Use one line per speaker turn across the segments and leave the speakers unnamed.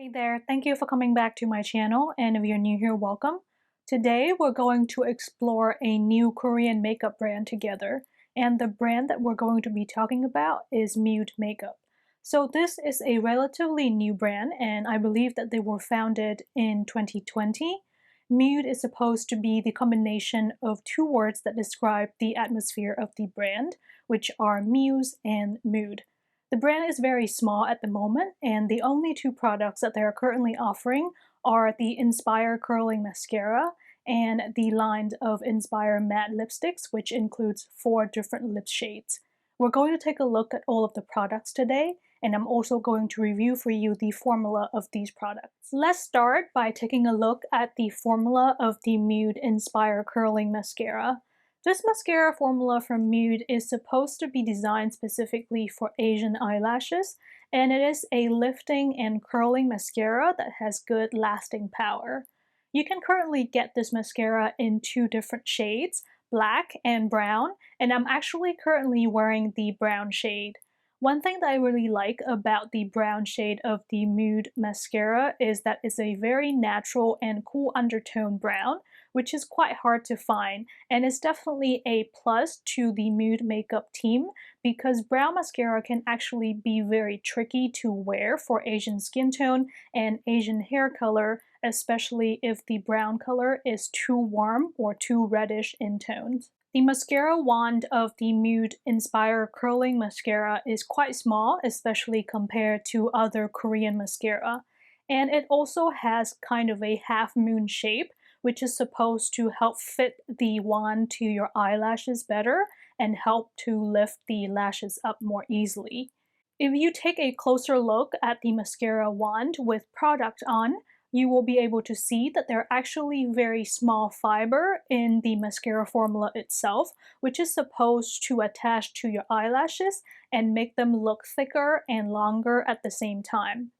Hey there, thank you for coming back to my channel, and if you're new here, welcome. Today we're going to explore a new Korean makeup brand together, and the brand that we're going to be talking about is Mude Makeup. So this is a relatively new brand, and I believe that they were founded in 2020. Mude is supposed to be the combination of two words that describe the atmosphere of the brand, which are muse and mood. The brand is very small at the moment, and the only two products that they are currently offering are the Inspire Curling Mascara and the line of Inspire Matte Lipsticks, which includes 4 different lip shades. We're going to take a look at all of the products today, and I'm also going to review for you the formula of these products. Let's start by taking a look at the formula of the Mude Inspire Curling Mascara. This mascara formula from Mude is supposed to be designed specifically for Asian eyelashes, and it is a lifting and curling mascara that has good lasting power. You can currently get this mascara in 2 different shades, black and brown, and I'm actually currently wearing the brown shade. One thing that I really like about the brown shade of the Mude mascara is that it's a very natural and cool undertone brown, which is quite hard to find, and it's definitely a plus to the Mude Makeup team because brown mascara can actually be very tricky to wear for Asian skin tone and Asian hair color, especially if the brown color is too warm or too reddish in tones. The mascara wand of the Mude Inspire Curling Mascara is quite small, especially compared to other Korean mascara, and it also has kind of a half moon shape, which is supposed to help fit the wand to your eyelashes better and help to lift the lashes up more easily. If you take a closer look at the mascara wand with product on, you will be able to see that there are actually very small fiber in the mascara formula itself, which is supposed to attach to your eyelashes and make them look thicker and longer at the same time.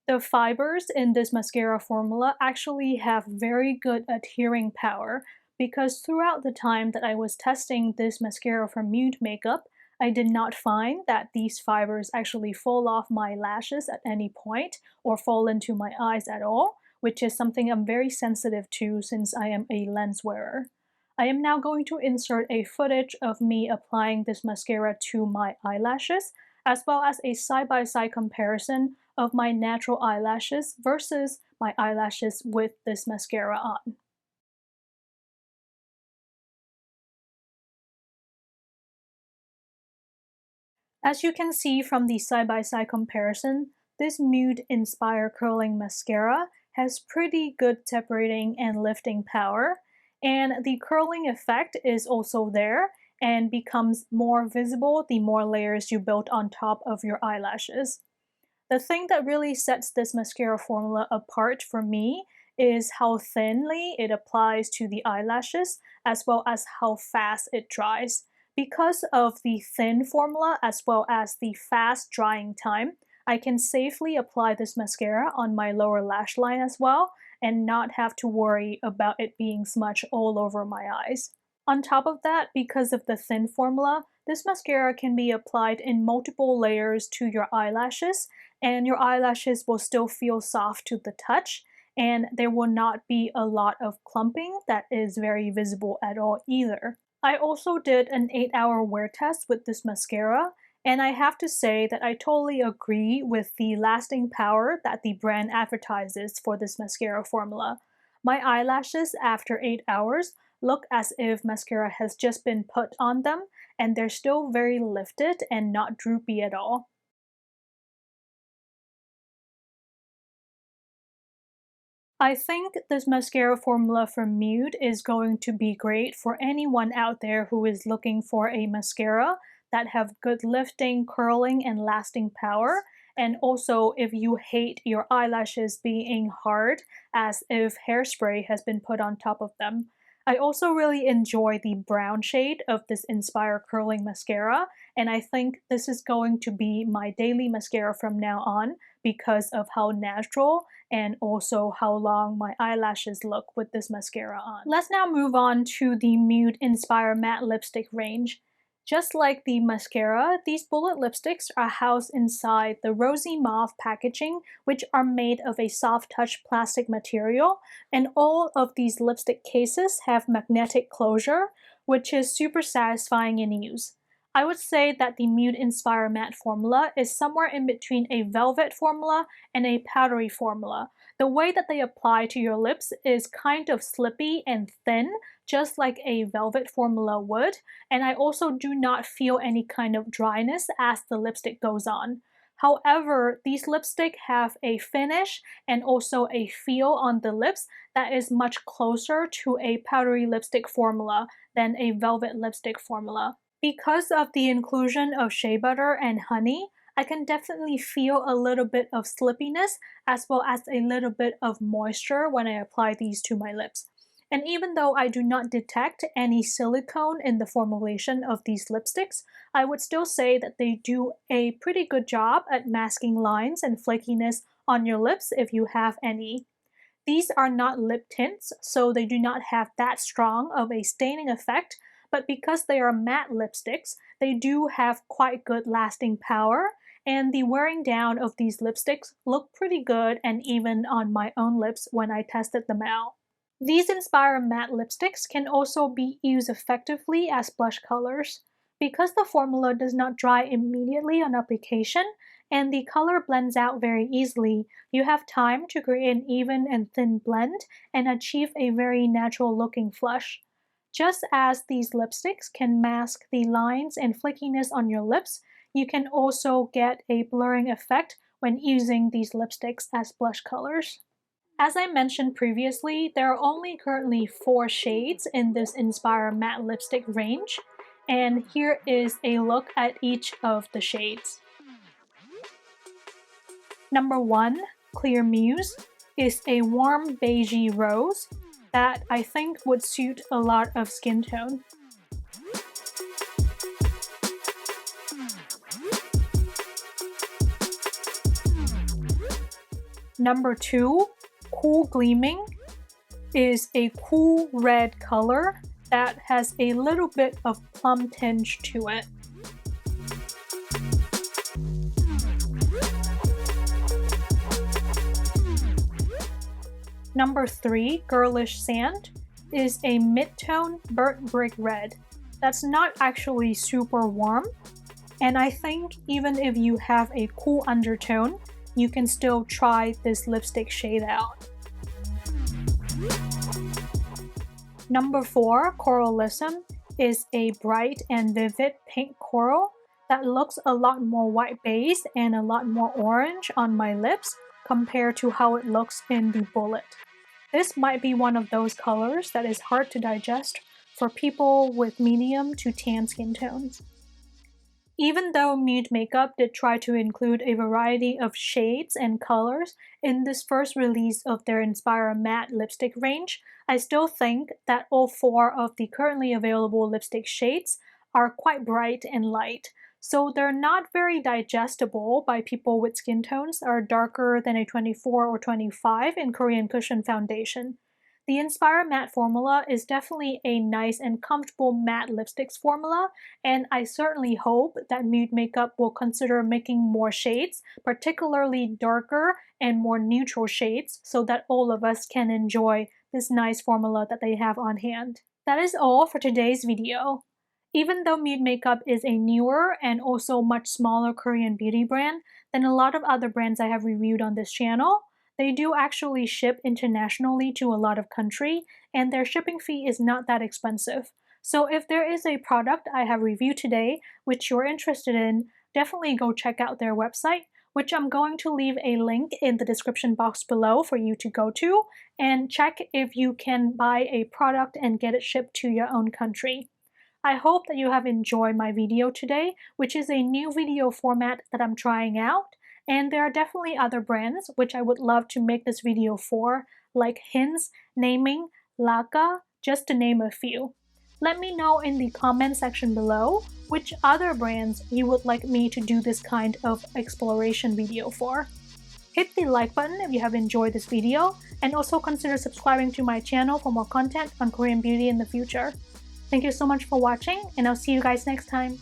The fibers in this mascara formula actually have very good adhering power because throughout the time that I was testing this mascara from Mude Makeup, I did not find that these fibers actually fall off my lashes at any point or fall into my eyes at all, which is something I'm very sensitive to since I am a lens wearer. I am now going to insert a footage of me applying this mascara to my eyelashes, as well as a side-by-side comparison of my natural eyelashes versus my eyelashes with this mascara on. As you can see from the side-by-side comparison, this Mude Inspire Curling Mascara has pretty good separating and lifting power, and the curling effect is also there and becomes more visible the more layers you build on top of your eyelashes. The thing that really sets this mascara formula apart for me is how thinly it applies to the eyelashes as well as how fast it dries. Because of the thin formula as well as the fast drying time, I can safely apply this mascara on my lower lash line as well and not have to worry about it being smudged all over my eyes. On top of that, because of the thin formula, this mascara can be applied in multiple layers to your eyelashes, and your eyelashes will still feel soft to the touch, and there will not be a lot of clumping that is very visible at all either. I also did an 8-hour wear test with this mascara, and I have to say that I totally agree with the lasting power that the brand advertises for this mascara formula. My eyelashes after 8 hours look as if mascara has just been put on them, and they're still very lifted and not droopy at all. I think this mascara formula from Mude is going to be great for anyone out there who is looking for a mascara that have good lifting, curling, and lasting power. And also if you hate your eyelashes being hard as if hairspray has been put on top of them. I also really enjoy the brown shade of this Inspire Curling Mascara, and I think this is going to be my daily mascara from now on because of how natural and also how long my eyelashes look with this mascara on. Let's now move on to the Mude Inspire Matte Lipstick range. Just like the mascara, these bullet lipsticks are housed inside the rosy mauve packaging, which are made of a soft touch plastic material, and all of these lipstick cases have magnetic closure, which is super satisfying in use. I would say that the Mude Inspire Matte formula is somewhere in between a velvet formula and a powdery formula. The way that they apply to your lips is kind of slippy and thin, just like a velvet formula would, and I also do not feel any kind of dryness as the lipstick goes on. However, these lipsticks have a finish and also a feel on the lips that is much closer to a powdery lipstick formula than a velvet lipstick formula. Because of the inclusion of shea butter and honey, I can definitely feel a little bit of slippiness as well as a little bit of moisture when I apply these to my lips. And even though I do not detect any silicone in the formulation of these lipsticks, I would still say that they do a pretty good job at masking lines and flakiness on your lips if you have any. These are not lip tints, so they do not have that strong of a staining effect, but because they are matte lipsticks, they do have quite good lasting power, and the wearing down of these lipsticks look pretty good and even on my own lips when I tested them out. These Inspire matte lipsticks can also be used effectively as blush colors. Because the formula does not dry immediately on application and the color blends out very easily, you have time to create an even and thin blend and achieve a very natural looking flush. Just as these lipsticks can mask the lines and flakiness on your lips, you can also get a blurring effect when using these lipsticks as blush colors. As I mentioned previously, there are only currently 4 shades in this Inspire matte lipstick range, and here is a look at each of the shades. Number 1, Clear Muse, is a warm beigey rose that I think would suit a lot of skin tone. Number 2, Cool Gleaming, is a cool red color that has a little bit of plum tinge to it. Number 3, Girlish Sand, is a mid-tone burnt brick red that's not actually super warm, and I think even if you have a cool undertone, you can still try this lipstick shade out. Number 4, Coralism, is a bright and vivid pink coral that looks a lot more white base and a lot more orange on my lips compared to how it looks in the bullet. This might be one of those colors that is hard to digest for people with medium to tan skin tones. Even though Mude Makeup did try to include a variety of shades and colors in this first release of their Inspire matte lipstick range, I still think that all 4 of the currently available lipstick shades are quite bright and light, so they're not very digestible by people with skin tones that are darker than a 24 or 25 in Korean Cushion foundation. The Inspire matte formula is definitely a nice and comfortable matte lipsticks formula, and I certainly hope that Mude Makeup will consider making more shades, particularly darker and more neutral shades, so that all of us can enjoy this nice formula that they have on hand. That is all for today's video. Even though Mude Makeup is a newer and also much smaller Korean beauty brand than a lot of other brands I have reviewed on this channel, they do actually ship internationally to a lot of countries, and their shipping fee is not that expensive. So if there is a product I have reviewed today which you're interested in, definitely go check out their website, which I'm going to leave a link in the description box below for you to go to, and check if you can buy a product and get it shipped to your own country. I hope that you have enjoyed my video today, which is a new video format that I'm trying out. And there are definitely other brands which I would love to make this video for, like Hints, Naming, Laka, just to name a few. Let me know in the comment section below which other brands you would like me to do this kind of exploration video for. Hit the like button if you have enjoyed this video, and also consider subscribing to my channel for more content on Korean beauty in the future. Thank you so much for watching, and I'll see you guys next time.